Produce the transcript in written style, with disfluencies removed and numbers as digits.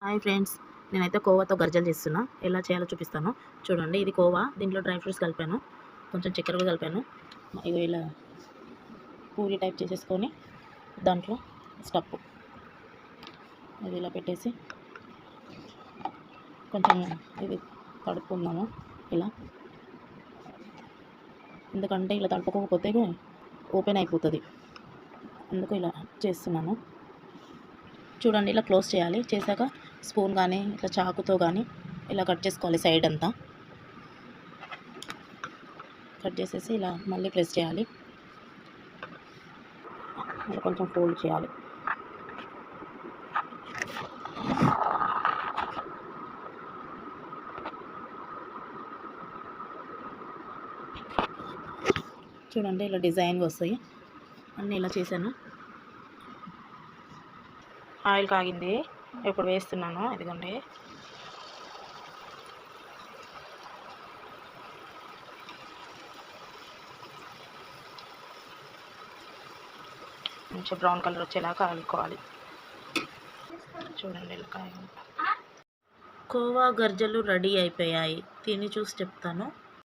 Hi friends, నేనైతే కోవాతో గర్జలు చేస్తున్నా. ఎలా చేయాలో చూపిస్తాను చూడండి. ఇది కోవా, దీంట్లో డ్రై ఫ్రూట్స్ కలిపాను, కొంచెం చక్కెర కూడా కలిపాను. ఇది ఇలా పూరి టైప్ చేసేసుకొని దాంట్లో స్టఫ్ ఇది ఇలా పెట్టేసి కొంచెం ఇది తడుపుకుందాము. ఇలా ఎందుకంటే ఇలా తడుపుకోకపోతే ఓపెన్ అయిపోతుంది, అందుకు ఇలా చేస్తున్నాను. చూడండి, ఇలా క్లోజ్ చేయాలి. చేశాక స్పూన్ కానీ ఇట్లా చాకుతో కానీ ఇలా కట్ చేసుకోవాలి. సైడ్ అంతా కట్ చేసేసి ఇలా మళ్ళీ ప్రెస్ చేయాలి. ఇలా కొంచెం ఫోల్డ్ చేయాలి. చూడండి, ఇలా డిజైన్గా వస్తాయి. అన్నీ ఇలా చేశాను. ఆయిల్ కాగింది, ఇప్పుడు వేస్తున్నాను. ఇదిగోండి, మంచిగా బ్రౌన్ కలర్ వచ్చేలాగా కాలుకోవాలి. చూడండి, ఇలా కాగింది. కోవా గర్జలు రెడీ అయిపోయాయి. తిని చూసి చెప్తాను.